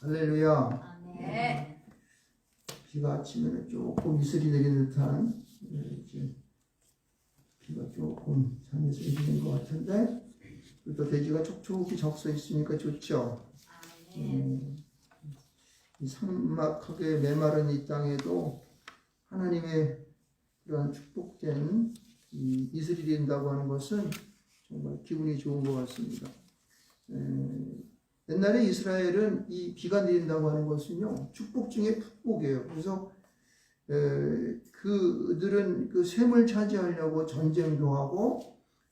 할렐루야. 아멘. 비가 아침에는 조금 이슬이 내리는 듯한 이제 비가 조금 잠에서 내리는 것 같은데 또 대지가 촉촉히 적셔 있으니까 좋죠. 이 삭막하게 메마른 이 땅에도 하나님의 그러한 축복된 이 이슬이 된다고 하는 것은 정말 기분이 좋은 것 같습니다. 옛날에 이스라엘은 이 비가 내린다고 하는 것은요 축복 중에 축복이에요. 그래서 그들은 그 셈을 차지하려고 전쟁도 하고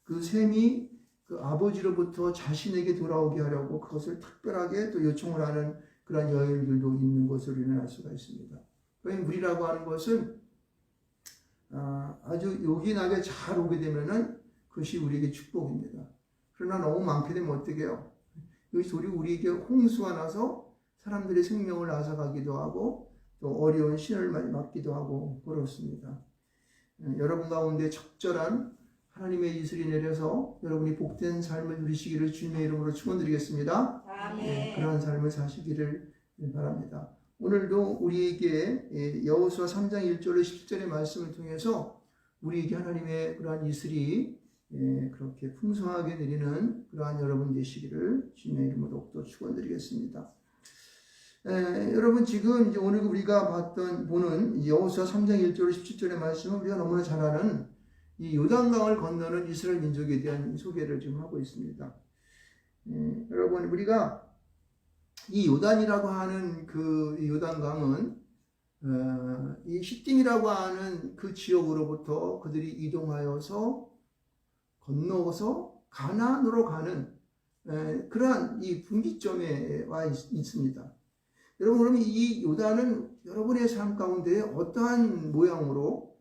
그 셈이 그 아버지로부터 자신에게 돌아오게 하려고 그것을 특별하게 또 요청을 하는 그런 여인들도 있는 것을 우리는 알 수가 있습니다. 그러니 물이라고 하는 것은 아주 요긴하게 잘 오게 되면은 그것이 우리에게 축복입니다. 그러나 너무 많게 되면 어떻게 해요? 이 돌이 우리에게 홍수가 나서 사람들의 생명을 앗아가기도 하고 또 어려운 신을 맞기도 하고 그렇습니다. 여러분 가운데 적절한 하나님의 이슬이 내려서 여러분이 복된 삶을 누리시기를 주님의 이름으로 축원드리겠습니다. 아멘. 그러한 삶을 사시기를 바랍니다. 오늘도 우리에게 여호수아 3장 1절에 10절의 말씀을 통해서 우리에게 하나님의 그러한 이슬이 그렇게 풍성하게 내리는 그러한 여러분 되시기를 주님의 이름으로 또 축원드리겠습니다. 여러분 지금 이제 오늘 우리가 보는 여호수아 3장 1절 17절의 말씀은 우리가 너무나 잘 아는 이 요단강을 건너는 이스라엘 민족에 대한 소개를 지금 하고 있습니다. 여러분 우리가 이 요단이라고 하는 그 요단강은 이 시딤이라고 하는 그 지역으로부터 그들이 이동하여서 건너서 가나안으로 가는 그러한 이 분기점에 와 있습니다. 여러분 그러면 이 요단은 여러분의 삶 가운데 어떠한 모양으로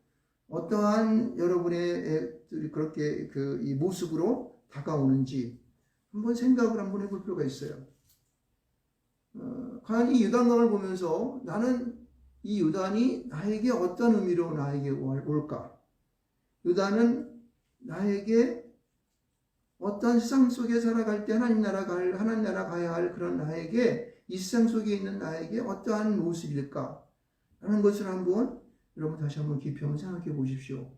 어떠한 여러분의 그렇게 이 모습으로 다가오는지 한번 생각을 한번 해볼 필요가 있어요. 과연 이 요단강을 보면서 나는 이 요단이 나에게 어떤 의미로 나에게 올까? 요단은 나에게 어떤 세상 속에 살아갈 때 하나님 나라 가야 할 그런 나에게 이 세상 속에 있는 나에게 어떠한 모습일까? 라는 것을 한번 여러분 다시 한번 깊이 한번 생각해 보십시오.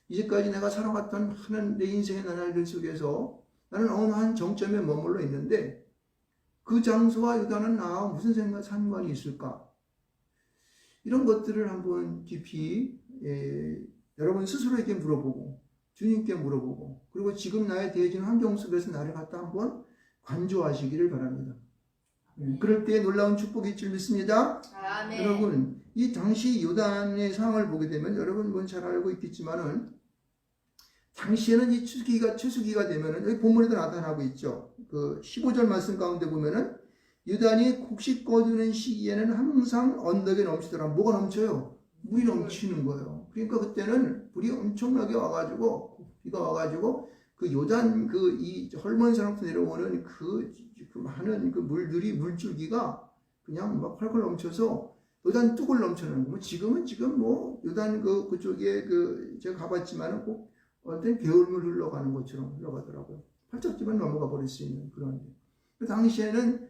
이제까지 내가 살아왔던 많은 내 인생의 나날들 속에서 나는 어느 한 정점에 머물러 있는데 그 장소와 요단은 나와 무슨 상관이 있을까? 이런 것들을 한번 깊이 여러분 스스로에게 물어보고 주님께 물어보고 그리고 지금 나의 대해진 환경 속에서 나를 갖다 한번 관조하시기를 바랍니다. 그럴 때 놀라운 축복이 있을 믿습니다. 아멘. 여러분 이 당시 요단의 상황을 보게 되면 여러분 잘 알고 있겠지만은 당시에는 이 추수기가 되면은 여기 본문에도 나타나고 있죠. 그 15절 말씀 가운데 보면은 요단이 곡식 거두는 시기에는 항상 언덕에 넘치더라. 뭐가 넘쳐요? 물이 넘치는 거예요. 그러니까 그때는 물이 엄청나게 와가지고 비가 와가지고 그 요단 이 헐몬산으로부터 내려오는 그 많은 그 물줄기가 그냥 막 펄펄 넘쳐서 요단 뚝을 넘쳐나는 거. 지금은 요단 그쪽에 제가 가봤지만은 꼭 어떤 개울물 흘러가는 것처럼 흘러가더라고요. 팔짝지만 넘어가 버릴 수 있는 그런. 그 당시에는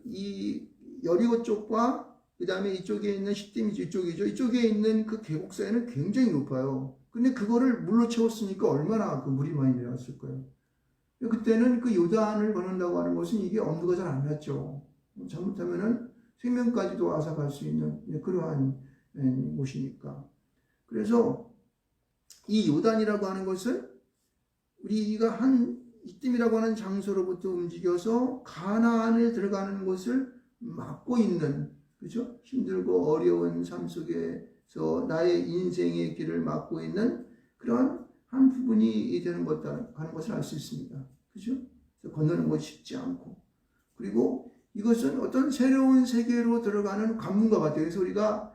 이 여리고 쪽과 그 다음에 이쪽에 있는 시딤이 이쪽이죠. 이쪽에 있는 그 계곡사이는 굉장히 높아요. 근데 그거를 물로 채웠으니까 얼마나 그 물이 많이 내려왔을 거예요. 그때는 그 요단을 건넌다고 하는 것은 이게 엄두가 잘 안 났죠. 잘못하면은 생명까지도 앗아갈 수 있는 그러한 곳이니까. 그래서 이 요단이라고 하는 것은 우리가 시딤이라고 하는 장소로부터 움직여서 가나안에 들어가는 것을 막고 있는, 그죠? 힘들고 어려운 삶 속에서 나의 인생의 길을 막고 있는 그런 한 부분이 되는 하는 것을 알 수 있습니다. 그죠? 그래서 건너는 것이 쉽지 않고. 그리고 이것은 어떤 새로운 세계로 들어가는 관문과 같아요. 그래서 우리가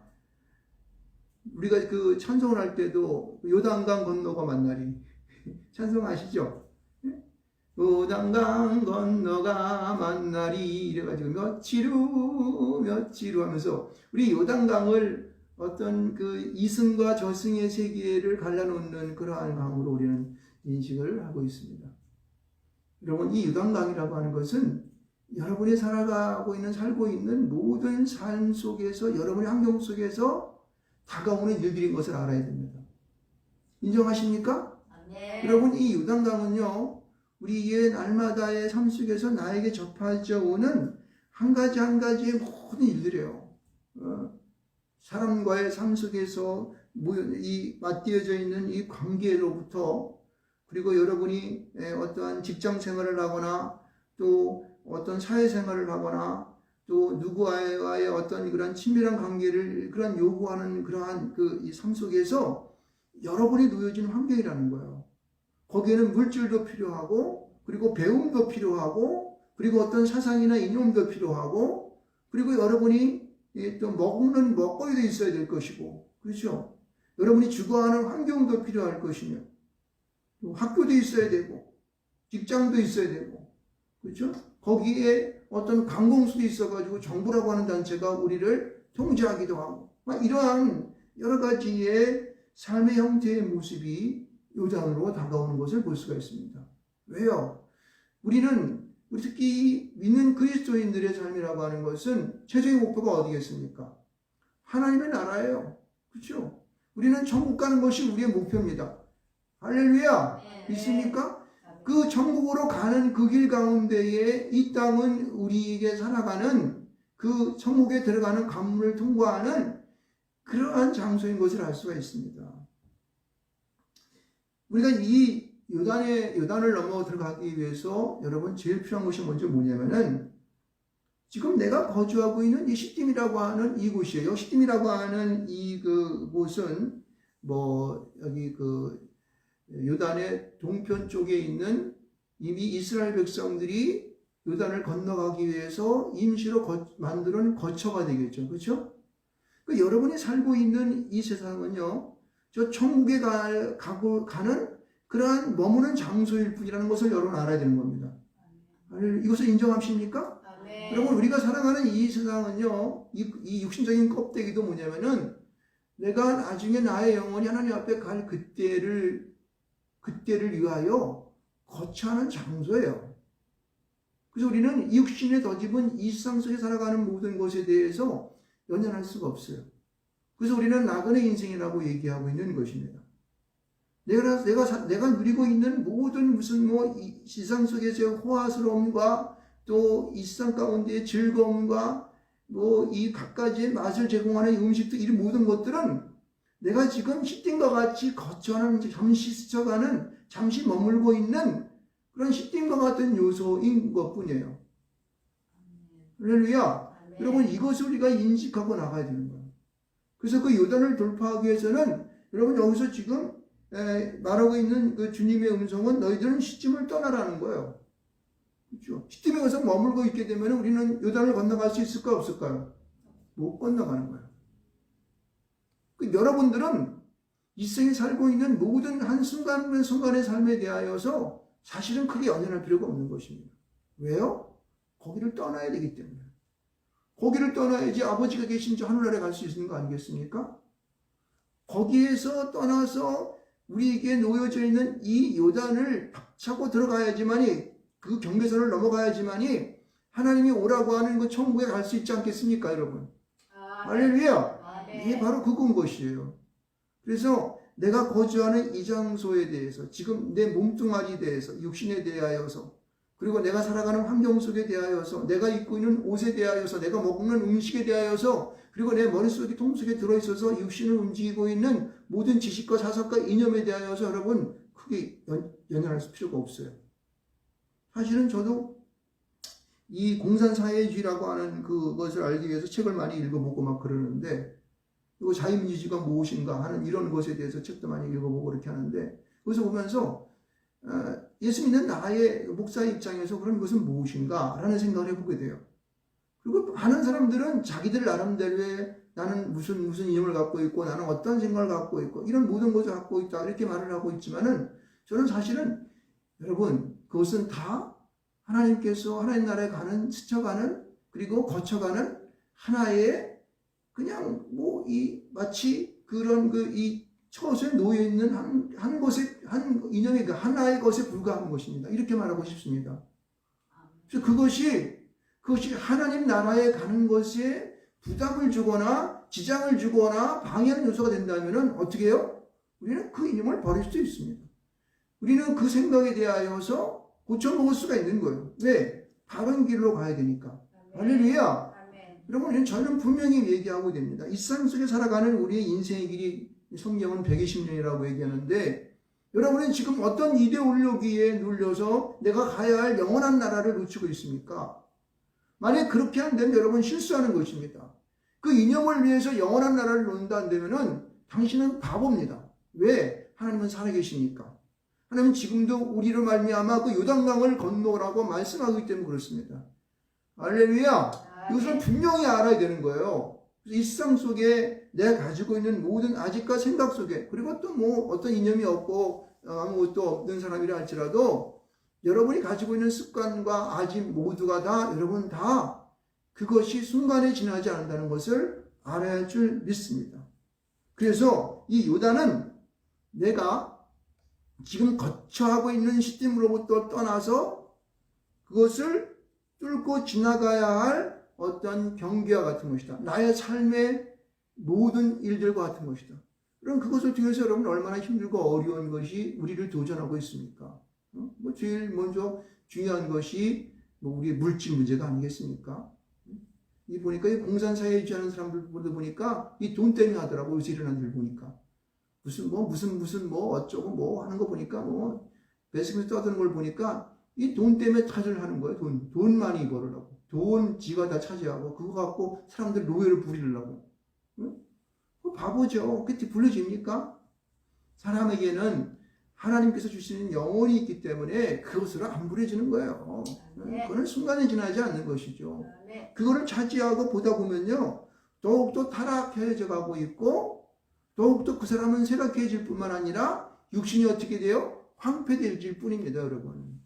그 찬송을 할 때도 요단강 건너가 만나리. 찬송 아시죠? 요단강 건너가 만나리 이래가지고 며치루 하면서 우리 요단강을 어떤 그 이승과 저승의 세계를 갈라놓는 그러한 강으로 우리는 인식을 하고 있습니다. 여러분 이 요단강이라고 하는 것은 여러분이 살고 있는 모든 삶 속에서, 여러분의 환경 속에서 다가오는 일들인 것을 알아야 됩니다. 인정하십니까? 네. 여러분, 이 요단강은요, 우리의 날마다의 삶 속에서 나에게 접하져 오는 한 가지 한 가지의 모든 일들이에요. 사람과의 삶 속에서 이 맞대어져 있는 이 관계로부터, 그리고 여러분이 어떠한 직장 생활을 하거나 또 어떤 사회 생활을 하거나 또 누구와의 어떤 그런 친밀한 관계를 그런 요구하는 그러한 그 이 삶 속에서 여러분이 놓여진 환경이라는 거예요. 거기에는 물질도 필요하고, 그리고 배움도 필요하고, 그리고 어떤 사상이나 이념도 필요하고, 그리고 여러분이 또 먹는 먹거리도 있어야 될 것이고, 그렇죠? 여러분이 주거하는 환경도 필요할 것이며, 또 학교도 있어야 되고, 직장도 있어야 되고, 그렇죠? 거기에 어떤 관공서도 있어가지고 정부라고 하는 단체가 우리를 통제하기도 하고, 이러한 여러 가지의 삶의 형태의 모습이 요단으로 다가오는 것을 볼 수가 있습니다. 왜요? 우리는 특히 믿는 그리스도인들의 삶이라고 하는 것은 최종의 목표가 어디겠습니까? 하나님의 나라예요. 그렇죠? 우리는 천국 가는 것이 우리의 목표입니다. 할렐루야! 믿습니까? 그 천국으로 가는 그 길 가운데에 이 땅은 우리에게 살아가는 그 천국에 들어가는 관문을 통과하는 그러한 장소인 것을 알 수가 있습니다. 우리가 이 요단을 넘어 들어가기 위해서 여러분 제일 필요한 것이 먼저 뭐냐면은 지금 내가 거주하고 있는 이 시딤이라고 하는 이곳이에요. 시딤이라고 하는 이 곳은 여기 요단의 동편 쪽에 있는 이미 이스라엘 백성들이 요단을 건너가기 위해서 임시로 만드는 거처가 되겠죠. 그렇죠? 여러분이 살고 있는 이 세상은요, 저 천국에 가는 그러한 머무는 장소일 뿐이라는 것을 여러분 알아야 되는 겁니다. 이것을 인정하십니까? 여러분, 우리가 살아가는 이 세상은요, 이 육신적인 껍데기도 뭐냐면은 내가 나중에 나의 영혼이 하나님 앞에 갈 그때를 위하여 거처하는 장소예요. 그래서 우리는 이 육신에 덧입은 이 세상 속에 살아가는 모든 것에 대해서 연연할 수가 없어요. 그래서 우리는 나그네 인생이라고 얘기하고 있는 것입니다. 내가 누리고 있는 모든 이 세상 속에서의 호화스러움과 또 이 세상 가운데의 즐거움과 이 갖가지의 맛을 제공하는 음식도 이 모든 것들은 내가 지금 시딤과 같이 거처하는, 잠시 스쳐가는, 잠시 머물고 있는 그런 시딤과 같은 요소인 것 뿐이에요. 할렐루야. 여러분, 이것을 우리가 인식하고 나가야 되는 거예요. 그래서 그 요단을 돌파하기 위해서는 여러분 여기서 지금 말하고 있는 그 주님의 음성은 너희들은 시딤을 떠나라는 거예요. 그렇죠? 시딤에 가서 머물고 있게 되면 우리는 요단을 건너갈 수 있을까 없을까요? 못 건너가는 거예요. 여러분들은 이 생에 살고 있는 모든 한순간의 삶에 대하여서 사실은 크게 연연할 필요가 없는 것입니다. 왜요? 거기를 떠나야 되기 때문에. 거기를 떠나야지 아버지가 계신 저 하늘나라에 갈 수 있는 거 아니겠습니까? 거기에서 떠나서 우리에게 놓여져 있는 이 요단을 박차고 들어가야지만이, 그 경계선을 넘어가야지만이 하나님이 오라고 하는 그 천국에 갈 수 있지 않겠습니까, 여러분? 할렐루야! 이게 바로 그건 것이에요. 그래서 내가 거주하는 이 장소에 대해서, 지금 내 몸뚱아리에 대해서, 육신에 대하여서, 그리고 내가 살아가는 환경 속에 대하여서, 내가 입고 있는 옷에 대하여서, 내가 먹는 음식에 대하여서, 그리고 내 머릿속에 통속에 들어있어서 육신을 움직이고 있는 모든 지식과 사상과 이념에 대하여서 여러분 크게 연연할 필요가 없어요. 사실은 저도 이 공산사회주의라고 하는 그것을 알기 위해서 책을 많이 읽어보고 막 그러는데, 그리고 자유민주주의가 무엇인가 하는 이런 것에 대해서 책도 많이 읽어보고 그렇게 하는데, 거기서 보면서 예수 믿는 나의 목사의 입장에서 그런 것은 무엇인가 라는 생각을 해보게 돼요. 그리고 많은 사람들은 자기들 나름대로의 나는 무슨 이념을 갖고 있고 나는 어떤 생각을 갖고 있고 이런 모든 것을 갖고 있다 이렇게 말을 하고 있지만은, 저는 사실은 여러분 그것은 다 하나님께서 하나님 나라에 스쳐가는 그리고 거쳐가는 하나의 그냥 마치 그런 이 처소에 놓여 있는 한 이념의 하나의 것에 불과한 것입니다. 이렇게 말하고 싶습니다. 그래서 그것이 그것이 하나님 나라에 가는 것에 부담을 주거나 지장을 주거나 방해하는 요소가 된다면 어떻게 해요? 우리는 그 이념을 버릴 수도 있습니다. 우리는 그 생각에 대하여서 고쳐먹을 수가 있는 거예요. 왜? 바른 길로 가야 되니까. 할렐루야. 여러분, 저는 분명히 얘기하고 됩니다. 이 세상 속에 살아가는 우리의 인생의 길이 성경은 120년이라고 얘기하는데, 여러분은 지금 어떤 이데올로기에 눌려서 내가 가야 할 영원한 나라를 놓치고 있습니까? 만약 그렇게 한다면 여러분 실수하는 것입니다. 그 이념을 위해서 영원한 나라를 놓는다 한다면은 당신은 바보입니다. 왜? 하나님은 살아계시니까. 하나님은 지금도 우리를 말미암아 그 요단강을 건너라고 말씀하기 때문에 그렇습니다. 할렐루야. 이것을 분명히 알아야 되는 거예요. 이 세상 속에 내가 가지고 있는 모든 아직과 생각 속에, 그리고 또 뭐 어떤 이념이 없고 아무것도 없는 사람이라 할지라도 여러분이 가지고 있는 습관과 아직 모두가 다 여러분 다 그것이 순간에 지나지 않는다는 것을 알아야 할 줄 믿습니다. 그래서 이 요단은 내가 지금 거처하고 있는 시스템으로부터 떠나서 그것을 뚫고 지나가야 할 어떤 경계와 같은 것이다. 나의 삶의 모든 일들과 같은 것이다. 그럼 그것을 통해서 여러분 얼마나 힘들고 어려운 것이 우리를 도전하고 있습니까? 뭐 제일 먼저 중요한 것이 뭐 우리의 물질 문제가 아니겠습니까? 이 보니까 이 공산사회에 유지하는 사람들 보니까 이 돈 때문에 하더라고. 요새 일어난 일 보니까 무슨 뭐 어쩌고 뭐 하는 거 보니까 뭐 베스킨에서 떠드는 걸 보니까 이 돈 때문에 탓을 하는 거예요. 돈 많이 벌으려고. 돈 지가 다 차지하고 그거 갖고 사람들 노예를 부리려고. 응? 바보죠. 그때 불러집니까? 사람에게는 하나님께서 주시는 영혼이 있기 때문에 그것으로 안 부려지는 거예요. 그건 순간에 지나지 않는 것이죠. 그거를 차지하고 보다 보면요, 더욱더 타락해져 가고 있고, 더욱더 그 사람은 쇠락해질 뿐만 아니라 육신이 어떻게 돼요? 황폐해질 뿐입니다, 여러분.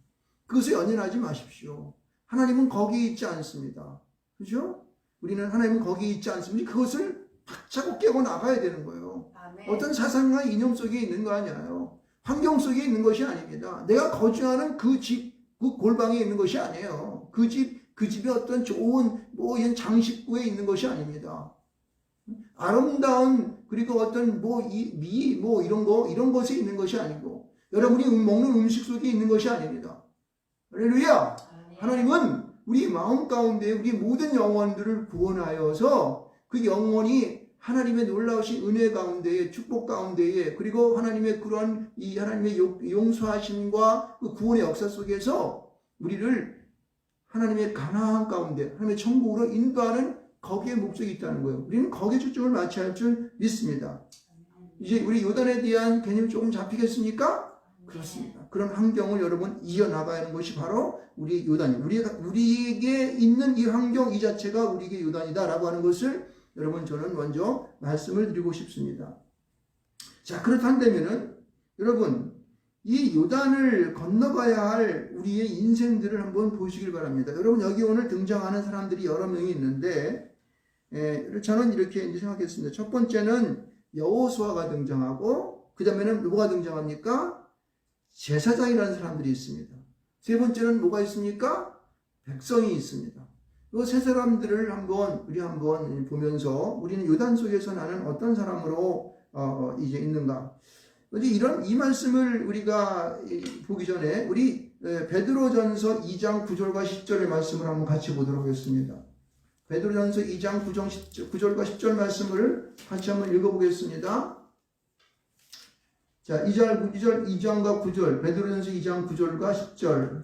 그것에 연연하지 마십시오. 하나님은 거기 있지 않습니다. 그죠? 우리는 하나님은 거기 있지 않습니다. 그것을 박차고 깨고 나가야 되는 거예요. 아멘. 어떤 사상과 이념 속에 있는 거 아니에요. 환경 속에 있는 것이 아닙니다. 내가 거주하는 그 집, 그 골방에 있는 것이 아니에요. 그 집이 어떤 좋은 이런 장식구에 있는 것이 아닙니다. 아름다운 그리고 어떤 이런 것에 있는 것이 아니고 여러분이 먹는 음식 속에 있는 것이 아닙니다. 할렐루야. 하나님은 우리 마음 가운데 우리 모든 영혼들을 구원하여서 그 영혼이 하나님의 놀라우신 은혜 가운데에 축복 가운데에 그리고 하나님의 그런 이 하나님의 용서하심과 그 구원의 역사 속에서 우리를 하나님의 가나안 가운데 하나님의 천국으로 인도하는 거기에 목적이 있다는 거예요. 우리는 거기에 초점을 맞춰야 할 줄 믿습니다. 이제 우리 요단에 대한 개념이 조금 잡히겠습니까? 그렇습니다. 그런 환경을 여러분 이어나가야 하는 것이 바로 우리 요단이에요. 우리에게 있는 이 환경 이 자체가 우리에게 요단이다라고 하는 것을 여러분 저는 먼저 말씀을 드리고 싶습니다. 자, 그렇다면은 여러분 이 요단을 건너가야 할 우리의 인생들을 한번 보시길 바랍니다. 여러분 여기 오늘 등장하는 사람들이 여러 명이 있는데 저는 이렇게 생각했습니다. 첫 번째는 여호수아가 등장하고 그 다음에는 뭐가 등장합니까? 제사장이라는 사람들이 있습니다. 세 번째는 뭐가 있습니까? 백성이 있습니다. 이 세 사람들을 우리 한번 보면서 우리는 요단 속에서 나는 어떤 사람으로 이제 있는가? 이 말씀을 우리가 보기 전에 우리 베드로전서 2장 9절과 10절의 말씀을 한번 같이 보도록 하겠습니다. 베드로전서 2장 9절과 10절 말씀을 같이 한번 읽어보겠습니다. 자, 2장과 9절, 베드로전서 2장 9절과 10절,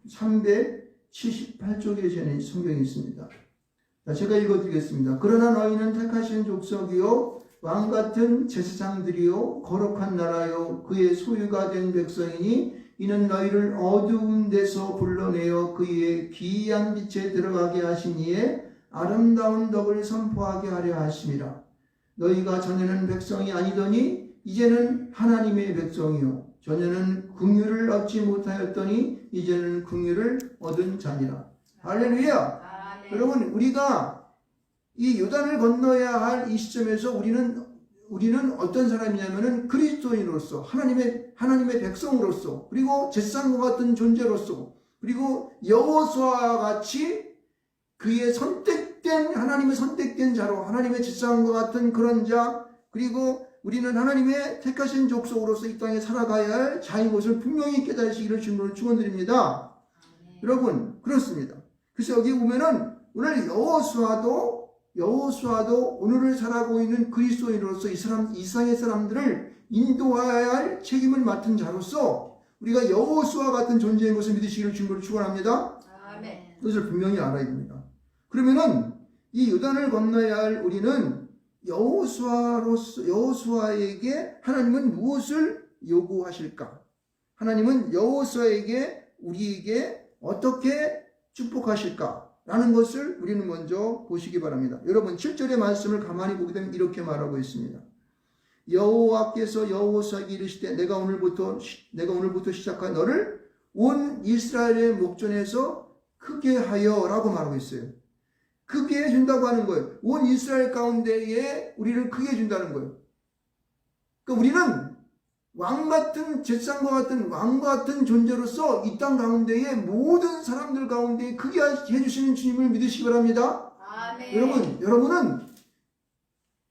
378쪽에 성경이 있습니다. 자, 제가 읽어드리겠습니다. 그러나 너희는 택하신 족속이요, 왕같은 제사장들이요, 거룩한 나라요, 그의 소유가 된 백성이니, 이는 너희를 어두운 데서 불러내어 그의 기이한 빛에 들어가게 하시니에 아름다운 덕을 선포하게 하려 하심이라. 너희가 전에는 백성이 아니더니 이제는 하나님의 백성이요 전에는 긍휼을 얻지 못하였더니 이제는 긍휼을 얻은 자니라. 할렐루야. 네. 여러분 우리가 이 요단을 건너야 할 이 시점에서 우리는 어떤 사람이냐면은 그리스도인으로서 하나님의 백성으로서 그리고 제사장과 같은 존재로서 그리고 여호수아와 같이 그의 선택된, 하나님의 선택된 자로, 하나님의 제사장과 같은 그런 자, 그리고 우리는 하나님의 택하신 족속으로서 이 땅에 살아가야 할 자인 것을 분명히 깨달으시기를 주님으로 축원드립니다. 여러분, 그렇습니다. 그래서 여기 보면은 오늘 여호수아도 오늘을 살아가고 있는 그리스도인으로서 이 세상의 사람들을 인도해야 할 책임을 맡은 자로서 우리가 여호수아 같은 존재인 것을 믿으시기를 주님으로 축원합니다. 아멘. 그것을 분명히 알아야 됩니다. 그러면은 이 요단을 건너야 할 우리는 여호수아에게 하나님은 무엇을 요구하실까? 하나님은 여호수아에게 우리에게 어떻게 축복하실까? 라는 것을 우리는 먼저 보시기 바랍니다. 여러분 7절의 말씀을 가만히 보게 되면 이렇게 말하고 있습니다. 여호와께서 여호수아에게 이르시되 내가 오늘부터 시작한 너를 온 이스라엘의 목전에서 크게 하여 라고 말하고 있어요. 크게 해준다고 하는 거예요. 온 이스라엘 가운데에 우리를 크게 해준다는 거예요. 그러니까 우리는 왕같은 제사장과 같은 왕과 같은 존재로서 이 땅 가운데에 모든 사람들 가운데 크게 해주시는 주님을 믿으시기 바랍니다. 아멘. 여러분은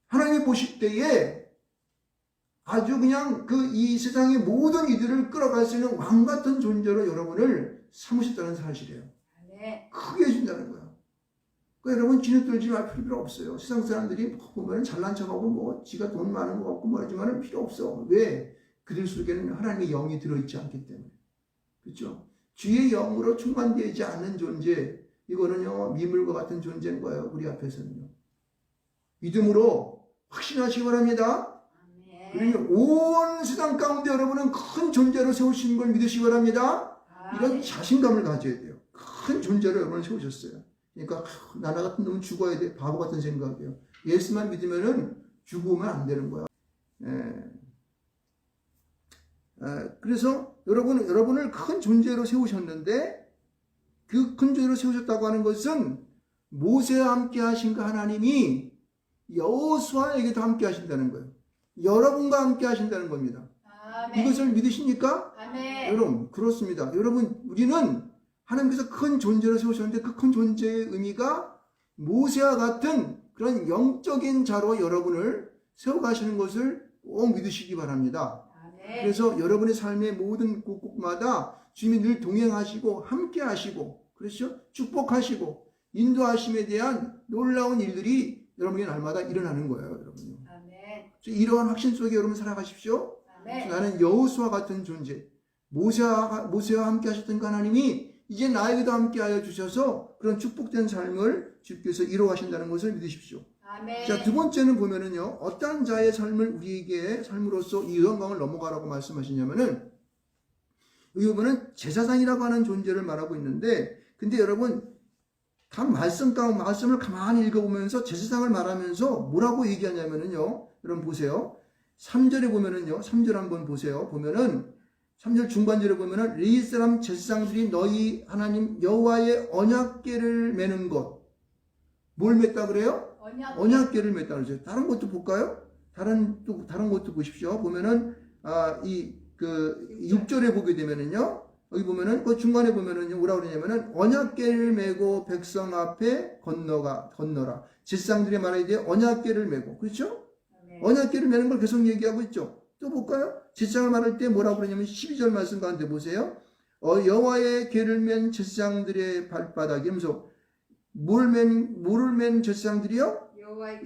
하나님이 보실 때에 아주 그냥 이 세상의 모든 이들을 끌어갈 수 있는 왕 같은 존재로 여러분을 삼으셨다는 사실이에요. 아멘. 크게 해준다는 거예요. 그러니까 여러분 진흙 들지 말 필요 없어요. 세상 사람들이 보면 잘난 척하고 지가 돈 많은 것 같고 하지만 필요 없어. 왜? 그들 속에는 하나님의 영이 들어있지 않기 때문에. 그렇죠? 주의 영으로 충만되지 않는 존재, 이거는요 미물과 같은 존재인 거예요. 우리 앞에서는요. 믿음으로 확신하시기 바랍니다. 그러니 온 세상 가운데 여러분은 큰 존재로 세우신 걸 믿으시기 바랍니다. 이런 자신감을 가져야 돼요. 큰 존재로 여러분을 세우셨어요. 그러니까 나나 같은 놈은 죽어야 돼. 바보 같은 생각이에요. 예수만 믿으면은 죽으면 안 되는 거야. 그래서 여러분을 큰 존재로 세우셨는데 그 큰 존재로 세우셨다고 하는 것은 모세와 함께 하신 그 하나님이 여호수아에게도 함께 하신다는 거예요. 여러분과 함께 하신다는 겁니다. 아멘. 이것을 믿으십니까? 아멘. 여러분 그렇습니다. 여러분 우리는 하나님께서 큰 존재로 세우셨는데 그 큰 존재의 의미가 모세와 같은 그런 영적인 자로 여러분을 세워가시는 것을 꼭 믿으시기 바랍니다. 아멘. 그래서 여러분의 삶의 모든 곳곳마다 주님이 늘 동행하시고 함께 하시고 그렇죠? 축복하시고 인도하심에 대한 놀라운 일들이 여러분의 날마다 일어나는 거예요. 여러분요. 아멘. 이러한 확신 속에 여러분 살아가십시오. 아멘. 나는 여호수아 같은 존재, 모세와 함께 하셨던 그 하나님이 이제 나에게도 함께하여 주셔서 그런 축복된 삶을 주께서 이루어가신다는 것을 믿으십시오. 아멘. 자, 두 번째는 보면은요, 어떤 자의 삶을 우리에게 삶으로써 이 영광을 넘어가라고 말씀하시냐면은, 여기 보면은 제사장이라고 하는 존재를 말하고 있는데, 근데 여러분, 말씀을 가만히 읽어보면서 제사장을 말하면서 뭐라고 얘기하냐면은요, 여러분 보세요. 3절에 보면은요, 3절 한번 보세요. 보면은, 3절 중반절에 보면은 레위 사람 제사장들이 너희 하나님 여호와의 언약궤를 매는 것. 뭘 맸다 그래요? 언약궤를 맸다 그러죠. 다른 것도 볼까요? 다른 것도 보십시오. 보면은 6절에 보게 되면은요. 여기 보면은 그 중간에 보면은요. 뭐라고 그러냐면은 언약궤를 메고 백성 앞에 건너라. 제사장들이 말하기에 대해 언약궤를 메고. 그렇죠? 언약궤를 메는 걸 계속 얘기하고 있죠. 또 볼까요? 제사장을 말할 때 뭐라고 그러냐면 12절 말씀 가운데 보세요. 여호와의 궤를 맨 제사장들의 발바닥 이러면서 뭐를 맨 제사장들이요?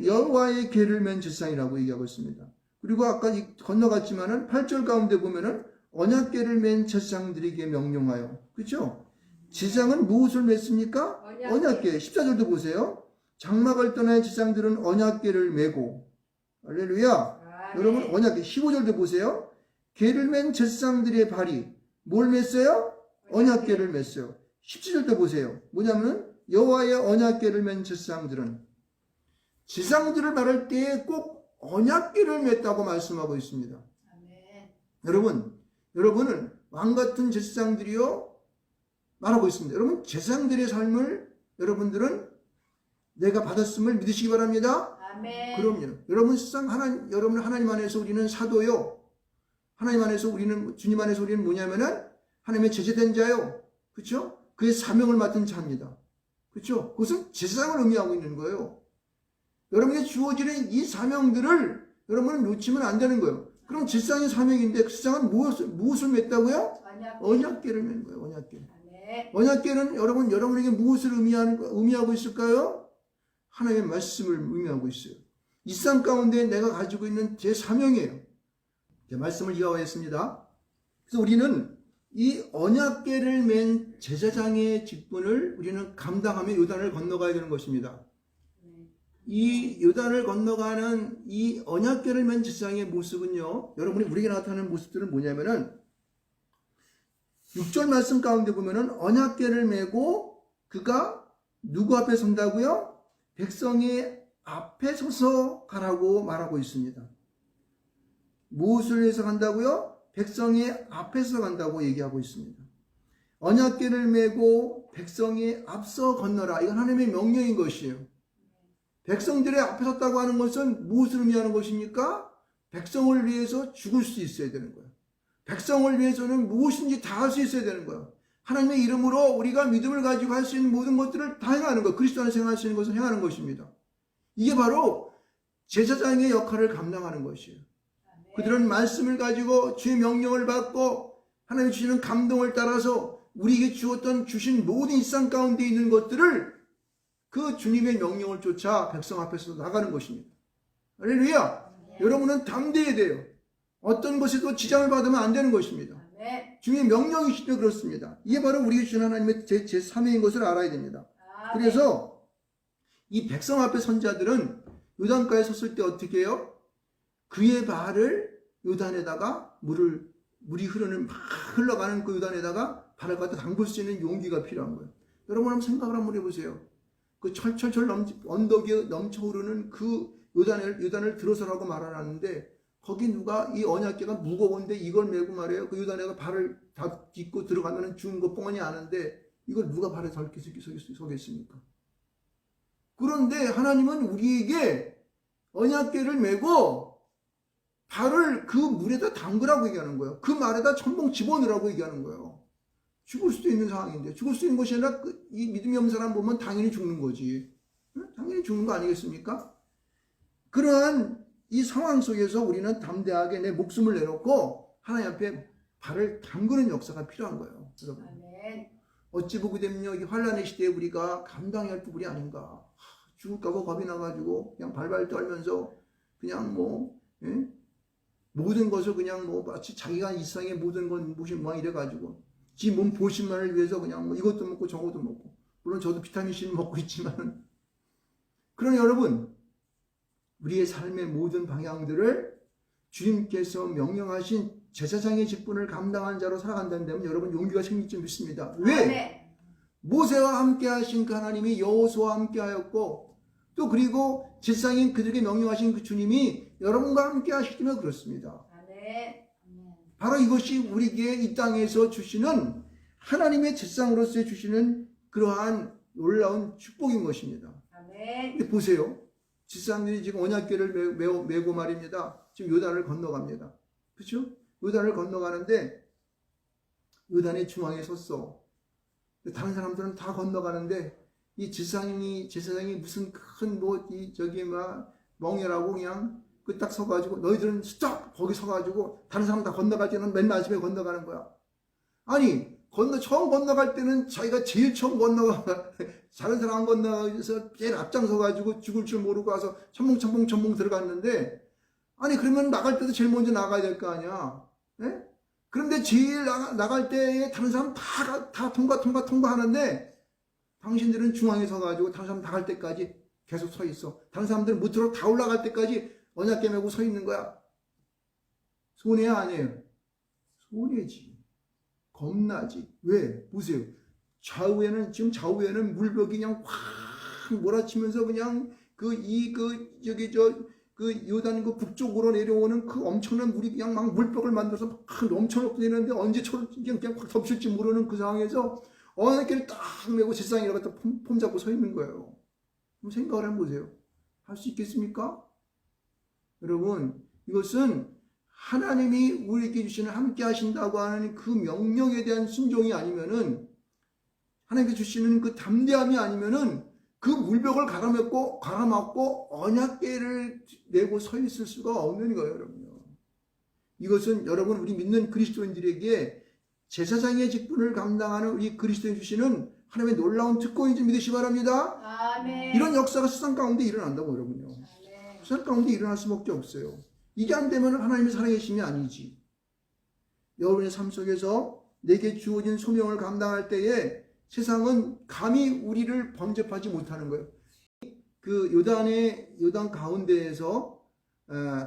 여호와의 궤를 맨 제사장이라고 얘기하고 있습니다. 그리고 아까 건너갔지만은 8절 가운데 보면은 언약궤를 맨 제사장들에게 명령하여. 그렇죠? 제사장은 무엇을 맸습니까? 언약궤. 14절도 보세요. 장막을 떠난 제사장들은 언약궤를 메고. 할렐루야. 여러분 언약궤 15절도 보세요. 궤를 맨 제사장들의 발이 뭘 맸어요? 언약궤를 맸어요. 17절도 보세요. 뭐냐면 여호와의 언약궤를 맨 제사장들은 제사장들을 말할 때 꼭 언약궤를 맸다고 말씀하고 있습니다. 아멘. 여러분은 왕같은 제사장들이요 말하고 있습니다. 여러분 제사장들의 삶을 여러분들은 내가 받았음을 믿으시기 바랍니다. 아멘. 그럼요. 여러분 하나님 안에서 우리는 사도요. 하나님 안에서 우리는 주님 안에서 우리는 뭐냐면은 하나님의 제재된 자요. 그렇죠? 그의 사명을 맡은 자입니다. 그렇죠? 그것은 제사장을 의미하고 있는 거예요. 여러분에게 주어지는 이 사명들을 여러분은 놓치면 안 되는 거예요. 그럼 제사장의 사명인데 그 제사장은 무엇을 맺다고요? 언약궤를 맺는 거예요. 언약궤. 아멘. 언약궤는 여러분에게 무엇을 의미하고 있을까요? 하나님의 말씀을 의미하고 있어요. 이 삶 가운데 내가 가지고 있는 제 사명이에요. 제 말씀을 이어가겠습니다. 그래서 우리는 이 언약궤를 맨 제사장의 직분을 우리는 감당하며 요단을 건너가야 되는 것입니다. 이 요단을 건너가는 이 언약궤를 맨 제사장의 모습은요, 여러분이 우리에게 나타나는 모습들은 뭐냐면은 6절 말씀 가운데 보면은 언약궤를 메고 그가 누구 앞에 선다고요? 백성의 앞에 서서 가라고 말하고 있습니다. 무엇을 위해서 간다고요? 백성의 앞에서 간다고 얘기하고 있습니다. 언약궤를 메고 백성의 앞서 건너라. 이건 하나님의 명령인 것이에요. 백성들의 앞에 섰다고 하는 것은 무엇을 의미하는 것입니까? 백성을 위해서 죽을 수 있어야 되는 거예요. 백성을 위해서는 무엇인지 다 할 수 있어야 되는 거예요. 하나님의 이름으로 우리가 믿음을 가지고 할 수 있는 모든 것들을 다 행하는 거예요. 그리스도 안에서 행할 수 있는 것을 행하는 것입니다. 이게 바로 제사장의 역할을 감당하는 것이에요. 그들은 말씀을 가지고 주의 명령을 받고 하나님 주시는 감동을 따라서 우리에게 주신 모든 일상 가운데 있는 것들을 그 주님의 명령을 쫓아 백성 앞에서 나가는 것입니다. 할렐루야! 여러분은 담대해야 돼요. 어떤 것에도 지장을 받으면 안 되는 것입니다. 주님의 명령이시되 그렇습니다. 이게 바로 우리에게 주신 하나님의 제3회인 것을 알아야 됩니다. 그래서 이 백성 앞에 선자들은 요단가에 섰을 때 어떻게 해요? 그의 발을 요단에다가 물이 흐르는 막 흘러가는 그 요단에다가 발을 갖다 담글 수 있는 용기가 필요한 거예요. 여러분 한번 생각을 한번 해보세요. 그 철철철 언덕이 넘쳐오르는 그 요단을 들어서라고 말하는데 거기 누가 이 언약궤가 무거운데 이걸 메고 말해요. 그 요단에가 발을 다 딛고 들어가면 죽은 거 뻔히 아는데 이걸 누가 발에 닿게 서겠습니까? 그런데 하나님은 우리에게 언약궤를 메고 발을 그 물에다 담그라고 얘기하는 거예요. 그 말에다 첨벙 집어넣으라고 얘기하는 거예요. 죽을 수도 있는 상황인데 죽을 수 있는 것이 아니라 이 믿음이 없는 사람 보면 당연히 죽는 거지. 당연히 죽는 거 아니겠습니까? 그러한 이 상황 속에서 우리는 담대하게 내 목숨을 내놓고 하나님 앞에 발을 담그는 역사가 필요한 거예요. 여러분. 아멘. 어찌 보게 되면 이 환란의 시대에 우리가 감당해야 할 부분이 아닌가. 죽을까 봐 겁이 나가지고 그냥 발발 떨면서 그냥 모든 것을 그냥 마치 자기가 이 세상의 모든 건 무엇이 이래가지고 지 몸 보신만을 위해서 그냥 이것도 먹고 저것도 먹고, 물론 저도 비타민C를 먹고 있지만, 그러나 여러분 우리의 삶의 모든 방향들을 주님께서 명령하신 제사장의 직분을 감당한 자로 살아간다면 여러분 용기가 생길 줄 믿습니다. 왜? 모세와 함께 하신 그 하나님이 여호수아와 함께 하였고 또 그리고 제사장인 그들에게 명령하신 그 주님이 여러분과 함께 하시기 때문에 그렇습니다. 바로 이것이 우리에게 이 땅에서 주시는 하나님의 제사장으로서 주시는 그러한 놀라운 축복인 것입니다. 근데 보세요. 제사장들이 지금 언약궤를 메고 말입니다. 지금 요단을 건너갑니다. 그렇죠? 요단을 건너가는데 요단의 중앙에 섰어. 다른 사람들은 다 건너가는데 이 제사장이 무슨 큰 멍이라고 그냥 그 딱 서가지고 너희들은 스톱! 거기 서가지고 다른 사람 다 건너가지는 맨 마지막에 건너가는 거야. 아니 처음 건너갈 때는 자기가 제일 처음 다른 사람 건너가서 제일 앞장서가지고 죽을 줄 모르고 와서 첨벙 들어갔는데, 아니 그러면 나갈 때도 제일 먼저 나가야 될 거 아니야. 예? 그런데 제일 나갈 때에 다른 사람 다 통과하는데 당신들은 중앙에 서가지고 다른 사람 나갈 때까지 계속 서 있어. 다른 사람들은 무트로 다 올라갈 때까지 언약궤 메고 서 있는 거야. 손해야 아니에요? 손해지. 겁나지. 왜? 보세요. 좌우에는 물벽이 그냥 확 몰아치면서 그냥 요단 그 북쪽으로 내려오는 그 엄청난 물이 그냥 막 물벽을 만들어서 막 넘쳐놓고 되는데 언제 그냥 확 덮칠지 모르는 그 상황에서 언약궤를 딱 메고 제사장이라고 갖다 폼 잡고 서 있는 거예요. 그럼 생각을 한번 보세요. 할 수 있겠습니까? 여러분, 이것은 하나님이 우리에게 주시는 함께 하신다고 하는 그 명령에 대한 순종이 아니면은 하나님께 주시는 그 담대함이 아니면은 그 물벽을 가로막고 언약궤를 내고 서 있을 수가 없는 거예요, 여러분요. 이것은 여러분 우리 믿는 그리스도인들에게 제사장의 직분을 감당하는 우리 그리스도인 주시는 하나님의 놀라운 특권인 줄 믿으시기 바랍니다. 아멘. 이런 역사가 세상 가운데 일어난다고 여러분요. 아멘. 세상 가운데 일어날 수밖에 없어요. 이게 안 되면 하나님의 살아계심이 아니지. 여러분의 삶 속에서 내게 주어진 소명을 감당할 때에 세상은 감히 우리를 범접하지 못하는 거예요. 그 요단 가운데에서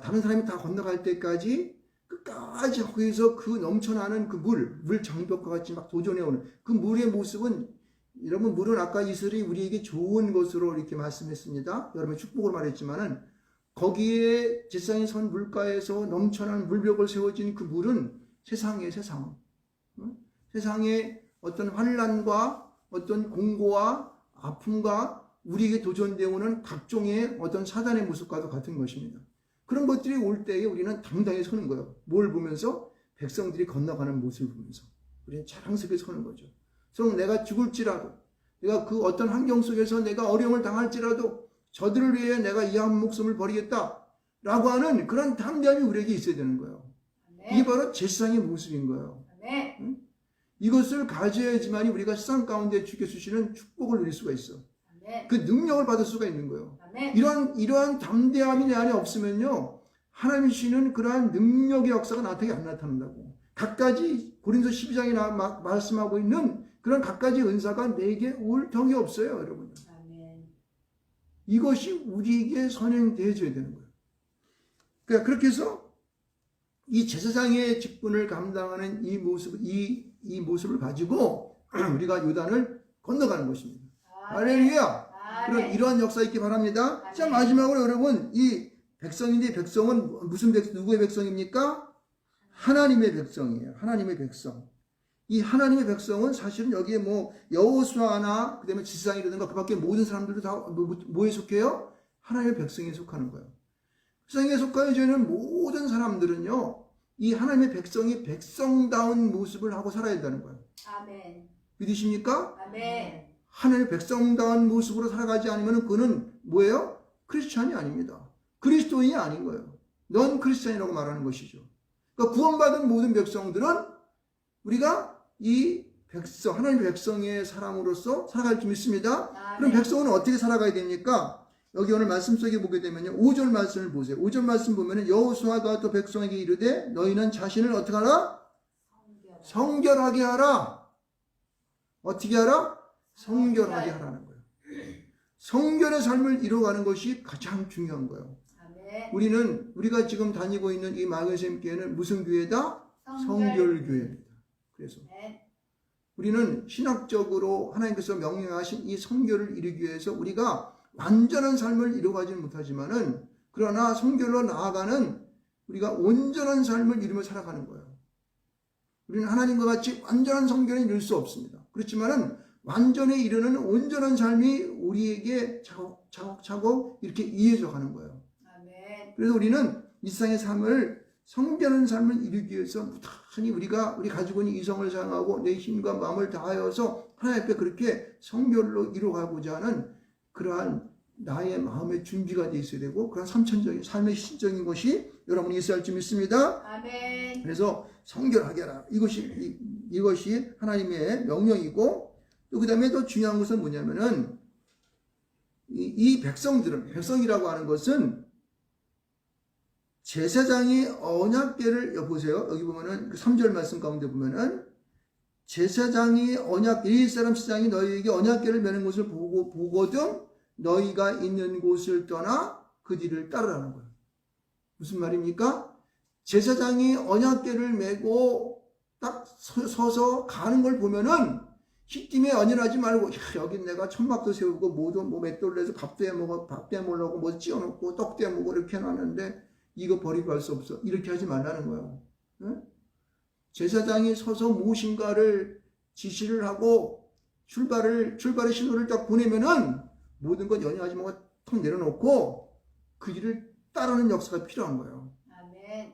다른 사람이 다 건너갈 때까지 끝까지 거기서 그 넘쳐나는 그 물 장벽과 같이 막 도전해오는 그 물의 모습은, 여러분 물은 아까 이슬이 우리에게 좋은 것으로 이렇게 말씀했습니다. 여러분 축복을 말했지만은 거기에 제사장이 선 물가에서 넘쳐나는 물벽을 세워진 그 물은 세상의 어떤 환난과 어떤 공고와 아픔과 우리에게 도전되어 오는 각종의 어떤 사단의 모습과도 같은 것입니다. 그런 것들이 올 때에 우리는 당당히 서는 거예요. 뭘 보면서? 백성들이 건너가는 모습을 보면서 우리는 자랑스럽게 서는 거죠. 그래서 내가 죽을지라도, 내가 그 어떤 환경 속에서 내가 어려움을 당할지라도 저들을 위해 내가 이 한 목숨을 버리겠다 라고 하는 그런 담대함이 우리에게 있어야 되는 거예요. 이게 바로 제사장의 모습인 거예요. 아멘. 이것을 가져야지만 우리가 세상 가운데 주께 주시는 축복을 누릴 수가 있어. 아멘. 그 능력을 받을 수가 있는 거예요. 아멘. 이러한 담대함이 내 안에 없으면요, 하나님이 주시는 그러한 능력의 역사가 나타나게 안 나타난다고. 각가지 고린도 12장에 말씀하고 있는 그런 각가지 은사가 내게 올 덕이 없어요, 여러분. 아멘. 이것이 우리에게 선행되어져야 되는 거예요. 그러니까 그렇게 해서 이 제사장의 직분을 감당하는 이 모습을 가지고 우리가 요단을 건너가는 것입니다. 할렐루야! 그런 이러한 역사 있기 바랍니다. 아멘. 자, 마지막으로 여러분, 이 백성인데, 백성은 누구의 백성입니까? 하나님의 백성이에요. 하나님의 백성. 이 하나님의 백성은 사실은 여기에 뭐 여호수아나 그다음에 지사장이라든가 그 밖에 모든 사람들도 다 뭐에 속해요? 하나님의 백성에 속하는 거예요. 백성에 속하여지는 모든 사람들은요, 이 하나님의 백성이 백성다운 모습을 하고 살아야 된다는 거예요. 아멘. 믿으십니까? 아멘. 하나님의 백성다운 모습으로 살아가지 않으면 그는 뭐예요? 크리스찬이 아닙니다. 그리스도인이 아닌 거예요. 넌 크리스찬이라고 말하는 것이죠. 그러니까 구원받은 모든 백성들은 우리가 이 백성, 하나님의 백성의 사람으로서 살아갈 줄 믿습니다. 아멘. 그럼 백성은 어떻게 살아가야 됩니까? 여기 오늘 말씀 속에 보게 되면요, 5절 말씀을 보세요. 5절 말씀 보면은 여호수아가 또 백성에게 이르되 너희는 자신을 어떻게 하라? 성결하게 하라. 어떻게 하라? 성결하게 하라는 거예요. 성결의 삶을 이루어가는 것이 가장 중요한 거예요. 아멘. 우리가 지금 다니고 있는 이 마그네슘 교회는 무슨 교회다? 성결교회입니다. 그래서 우리는 신학적으로 하나님께서 명령하신 이 성결을 이루기 위해서 우리가 완전한 삶을 이루어가지는 못하지만은, 그러나 성결로 나아가는 우리가 온전한 삶을 이루며 살아가는 거예요. 우리는 하나님과 같이 완전한 성결에 이룰 수 없습니다. 그렇지만은 완전에 이르는 온전한 삶이 우리에게 차곡차곡 이렇게 이어져 가는 거예요. 아멘. 그래서 우리는 이 세상의 삶을, 성결한 삶을 이루기 위해서 무탄히 우리 가지고 있는 이성을 사용하고 내 힘과 마음을 다하여서 하나님 앞에 그렇게 성결로 이루어가고자 하는 그러한 나의 마음의 준비가 되어 있어야 되고, 그런 삶의 실적인 것이 여러분이 있어야 할 줄 믿습니다. 아멘. 그래서 성결하게 하라. 이것이 하나님의 명령이고, 또 그 다음에 더 중요한 것은 뭐냐면은, 이 백성이라고 하는 것은 제사장이 언약궤를, 보세요. 여기 보면은 3절 말씀 가운데 보면은 제사장이 이스라엘 사람 제사장이 너희에게 언약궤를 메는 것을 보거든 너희가 있는 곳을 떠나 그 뒤를 따르라는 거예요. 무슨 말입니까? 제사장이 언약궤를 메고 딱 서서 가는 걸 보면은 힉김에 언연하지 말고, 여긴 내가 천막도 세우고 뭐 맷돌로 해서 밥도 해 먹으려고 뭐 찌워놓고 떡도 해 먹고 이렇게 해놨는데 이거 버리고 할 수 없어. 이렇게 하지 말라는 거예요. 네? 제사장이 서서 무엇인가를 지시를 하고 출발의 신호를 딱 보내면은 모든 것 연연하지 말고 턱 내려놓고 그 길을 따르는 역사가 필요한 거예요. 아멘.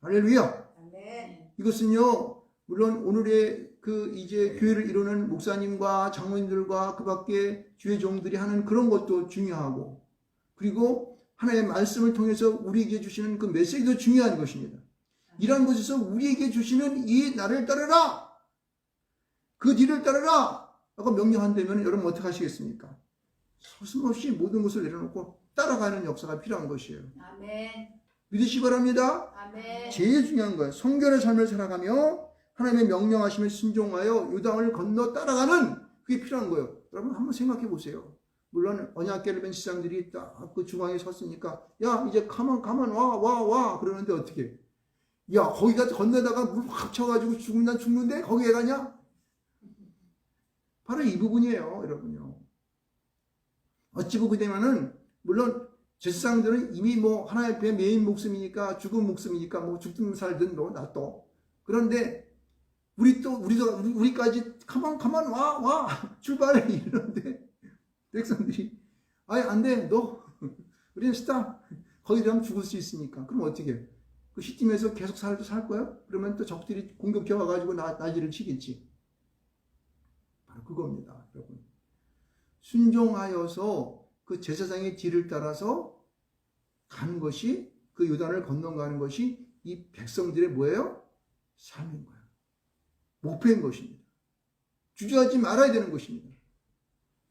할렐루야. 아멘. 이것은요, 물론 오늘의 이제 교회를 이루는 목사님과 장로님들과 그 밖에 주의 종들이 하는 그런 것도 중요하고, 그리고 하나님의 말씀을 통해서 우리에게 주시는 그 메시지도 중요한 것입니다. 이러한 곳에서 우리에게 주시는 이 나를 따르라! 그 뒤를 따르라! 라고 명령한다면 여러분 어떻게 하시겠습니까? 서슴없이 모든 것을 내려놓고 따라가는 역사가 필요한 것이에요. 아멘. 믿으시기 바랍니다. 아멘. 제일 중요한 거예요. 성결의 삶을 살아가며 하나님의 명령하심을 순종하여 요단을 건너 따라가는 그게 필요한 거예요. 여러분 한번 생각해 보세요. 물론 언약궤를 맨 시장들이 딱 그 중앙에 섰으니까 야 이제 가만 와 그러는데 어떻게? 야 거기가 건너다가 물 확 쳐가지고 죽는데 거기에 가냐? 바로 이 부분이에요, 여러분요. 어찌 보게 되면은 물론 제사장들은 이미 뭐 하나님 앞에 매인 목숨이니까 죽은 목숨이니까 뭐 죽든 살든 뭐 놔둬. 그런데 우리까지 가만 와 출발해 이러는데 백성들이 아예 안 돼 너 우리는 스탑 거기 들어가면 죽을 수 있으니까 그럼 어떻게 해? 그 시팀에서 계속 살 거야? 그러면 또 적들이 공격해 와가지고 나지를 치겠지. 바로 그겁니다, 여러분. 순종하여서 그 제사장의 뒤를 따라서 가는 것이 그 요단을 건너가는 것이 이 백성들의 뭐예요? 삶인 거예요. 목표인 것입니다. 주저하지 말아야 되는 것입니다.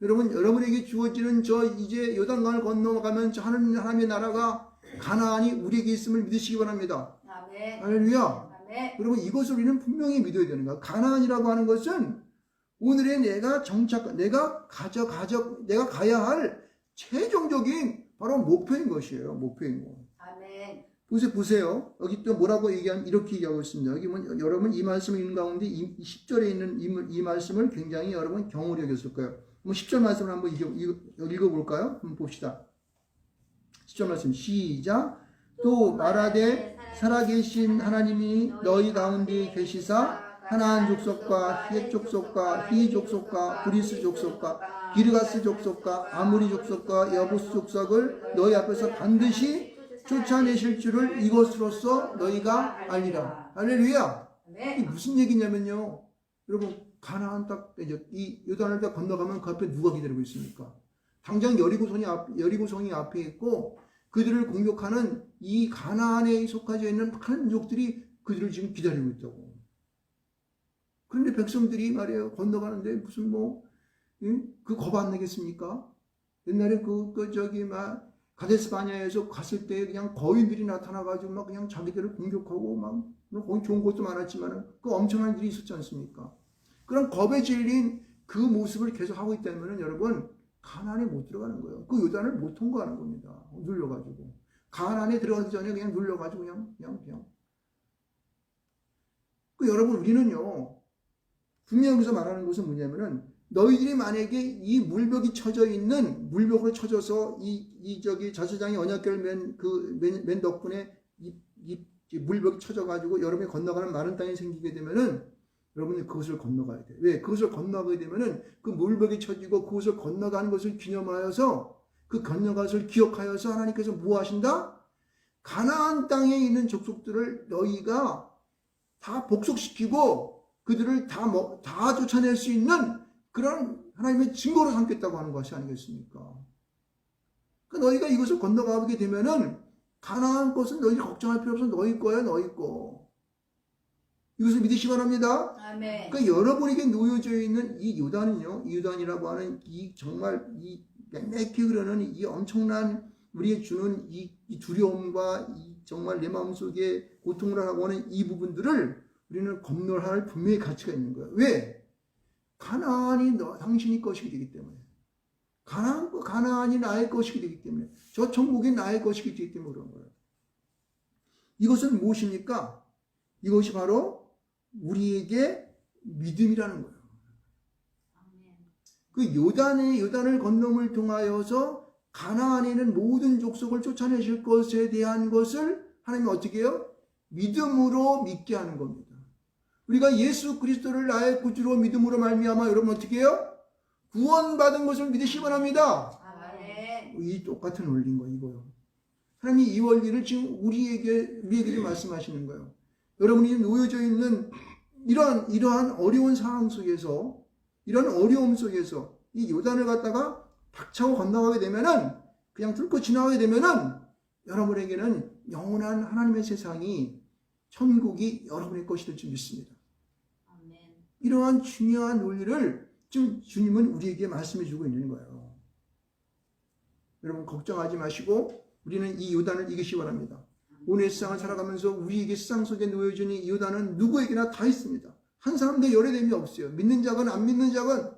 여러분에게 주어지는 이제 요단강을 건너가면 하나님의 나라가 가나안이 우리에게 있음을 믿으시기 바랍니다. 아멘. 할렐루야. 아멘. 여러분 이것을 우리는 분명히 믿어야 되는 거야. 가나안이라고 하는 것은 오늘의 내가 내가 가야 할 최종적인 바로 목표인 것이에요. 목표인 거. 아멘. 보세요. 여기 또 뭐라고 이렇게 얘기하고 있습니다. 여기 보면 여러분 이 말씀을 읽는 가운데 10절에 있는 이 말씀을 굉장히 여러분 경홀히 여겼을 거예요. 10절 말씀을 한번 읽어볼까요? 한번 봅시다. 10절 말씀 시작. 또 말하되 살아계신 하나님이 너희 가운데 계시사 하나안 족속과 헷 족속과 히 족속과 브리스 족속과 기르가스 족속과 아무리 족속과 여부스 족속을 너희 앞에서 반드시 쫓아내실 줄을 이것으로써 너희가 알리라. 할렐루야. 이게 무슨 얘기냐면요. 여러분 가나안 딱 이 요단을 딱 건너가면 그 앞에 누가 기다리고 있습니까? 당장 여리고성이 앞에 있고 그들을 공격하는 이 가나안에 속하여 있는 많은 민족들이 그들을 지금 기다리고 있다고. 그런데 백성들이 말이에요. 건너가는데 무슨 그 겁 안 내겠습니까? 옛날에 가데스 바냐에서 갔을 때 그냥 거인들이 나타나가지고 막 그냥 자기들을 공격하고 막 거기 좋은 것도 많았지만 그 엄청난 일이 있었지 않습니까? 그런 겁에 질린 그 모습을 계속 하고 있다면 여러분 가나안에 못 들어가는 거예요. 그 요단을 못 통과하는 겁니다. 눌려가지고 가나안에 들어가기 전에 그냥 눌려가지고 그냥. 그 여러분 우리는요 분명히 여기서 말하는 것은 뭐냐면은 너희들이 만약에 이 물벽이 쳐져 있는 물벽으로 쳐져서 제사장이 언약궤를 맨 덕분에 이 물벽이 쳐져가지고 여러분이 건너가는 마른 땅이 생기게 되면은 여러분이 그것을 건너가야 돼요. 왜? 그것을 건너가게 되면은 그 물벽이 쳐지고 그것을 건너가는 것을 기념하여서 그 건너가는 것을 기억하여서 하나님께서 뭐 하신다? 가나안 땅에 있는 족속들을 너희가 다 복속시키고 그들을 다 쫓아낼 수 있는 그런 하나님의 증거로 삼겠다고 하는 것이 아니겠습니까? 그러니까 너희가 이것을 건너가게 되면은 가나안 것은 너희들이 걱정할 필요 없어. 너희 거야, 너희 거. 이것을 믿으시기 바랍니다. 아멘. 그러니까 여러분에게 놓여져 있는 이 요단은요, 이 요단이라고 하는 이 정말 이 맹맥히 흐르는 이 엄청난 우리에게 주는 이 두려움과 이 정말 내 마음속에 고통을 하고 하는 이 부분들을 우리는 건너야 할 분명히 가치가 있는 거예요. 왜? 가나안이 당신이 것이기 되기 때문에. 가나안이 나의 것이기 되기 때문에. 저 천국이 나의 것이기 되기 때문에 그런 거예요. 이것은 무엇입니까? 이것이 바로 우리에게 믿음이라는 거예요. 그 요단을 건너물 통하여서 가나안에 있는 모든 족속을 쫓아내실 것에 대한 것을 하나님이 어떻게 해요? 믿음으로 믿게 하는 겁니다. 우리가 예수 그리스도를 나의 구주로 믿음으로 말미암아 여러분 어떻게 해요? 구원받은 것을 믿으시기 바랍니다. 아멘. 이 똑같은 원리인 거 이거요. 하나님이 이 원리를 지금 우리에게 말씀하시는 거예요. 여러분이 놓여져 있는 이러한 어려운 상황 속에서, 이런 어려움 속에서 이 요단을 갖다가 박차고 건너가게 되면은, 그냥 뚫고 지나가게 되면은, 여러분에게는 영원한 하나님의 세상이, 천국이 여러분의 것이 될 줄 믿습니다. 아멘. 이러한 중요한 논리를 지금 주님은 우리에게 말씀해 주고 있는 거예요. 여러분 걱정하지 마시고 우리는 이 요단을 이기시 바랍니다. 오늘 세상을 살아가면서 우리에게 세상 속에 놓여진 이 요단은 누구에게나 다 있습니다. 한 사람도 열애됨이 없어요. 믿는 자건 안 믿는 자건,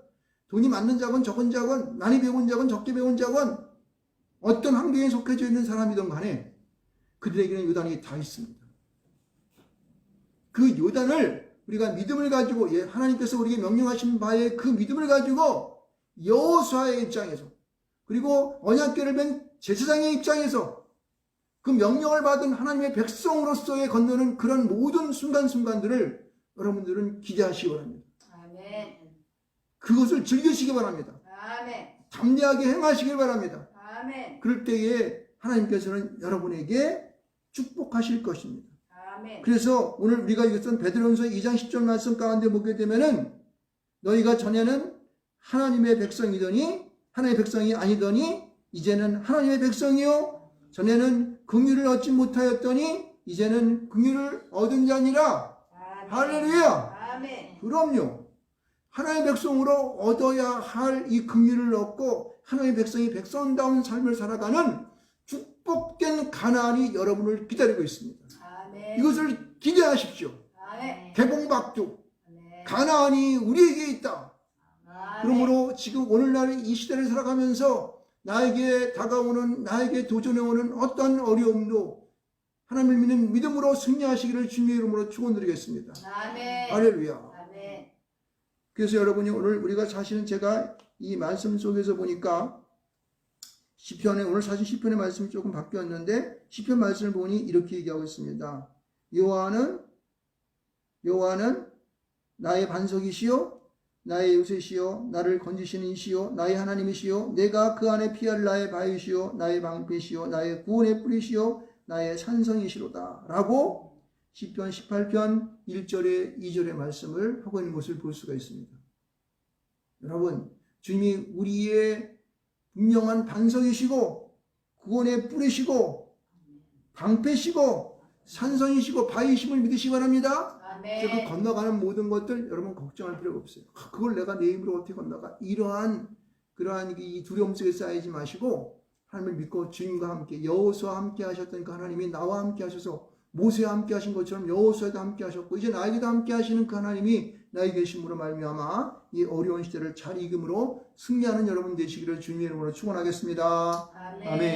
돈이 많은 자건 적은 자건, 많이 배운 자건 적게 배운 자건, 어떤 환경에 속해져 있는 사람이든 간에 그들에게는 요단이 다 있습니다. 그 요단을 우리가 믿음을 가지고, 하나님께서 우리에게 명령하신 바에 그 믿음을 가지고 여호수아의 입장에서, 그리고 언약궤를 맨 제사장의 입장에서 그 명령을 받은 하나님의 백성으로서의 건너는 그런 모든 순간순간들을 여러분들은 기대하시기 바랍니다. 아멘. 그것을 즐기시기 바랍니다. 아멘. 담대하게 행하시길 바랍니다. 아멘. 그럴 때에 하나님께서는 여러분에게 축복하실 것입니다. 아멘. 그래서 오늘 우리가 읽었던 베드로전서 2장 10절 말씀 가운데 보게 되면은, 너희가 전에는 하나님의 백성이더니 하나님의 백성이 아니더니 이제는 하나님의 백성이요, 전에는 긍휼을 얻지 못하였더니 이제는 긍휼을 얻은 자니라. 아멘. 할렐루야. 아멘. 그럼요. 하나님의 백성으로 얻어야 할 이 긍휼을 얻고 하나님의 백성이 백성다운 삶을 살아가는 축복된 가나안이 여러분을 기다리고 있습니다. 아멘. 이것을 기대하십시오. 아멘. 개봉박두 아멘. 가나안이 우리에게 있다. 아멘. 그러므로 지금 오늘날 이 시대를 살아가면서 나에게 다가오는, 나에게 도전해오는 어떤 어려움도 하나님을 믿는 믿음으로 승리하시기를 주님의 이름으로 축원드리겠습니다. 아멘. 할렐루야. 아멘. 그래서 여러분이 오늘 우리가 사실은 제가 이 말씀 속에서 보니까 시편에, 오늘 사실 시편의 말씀이 조금 바뀌었는데 시편 말씀을 보니 이렇게 얘기하고 있습니다. 여호와는 나의 반석이시요 나의 요새시요 나를 건지시는 이시요 나의 하나님이시요 내가 그 안에 피할 나의 바위시요 나의 방패시요 나의 구원의 뿌리시요 나의 산성이시로다 라고 시편 18편 1절에 2절의 말씀을 하고 있는 것을 볼 수가 있습니다. 여러분, 주님이 우리의 분명한 반석이시고 구원의 뿌리시고 방패시고 산성이시고 바위심을 믿으시기 바랍니다. 아멘. 그 건너가는 모든 것들 여러분 걱정할 필요가 없어요. 그걸 내가 내 힘으로 어떻게 건너가? 그러한 이 두려움 속에 쌓이지 마시고 하나님을 믿고 주님과 함께, 여호수아와 함께 하셨던 그 하나님이 나와 함께 하셔서 모세와 함께 하신 것처럼 여호수아도 함께 하셨고 이제 나에게도 함께 하시는 그 하나님이 나에 계심으로 말미암아 이 어려운 시대를 잘 이김으로 승리하는 여러분 되시기를 주님의 이름으로 축원하겠습니다. 아멘. 아멘.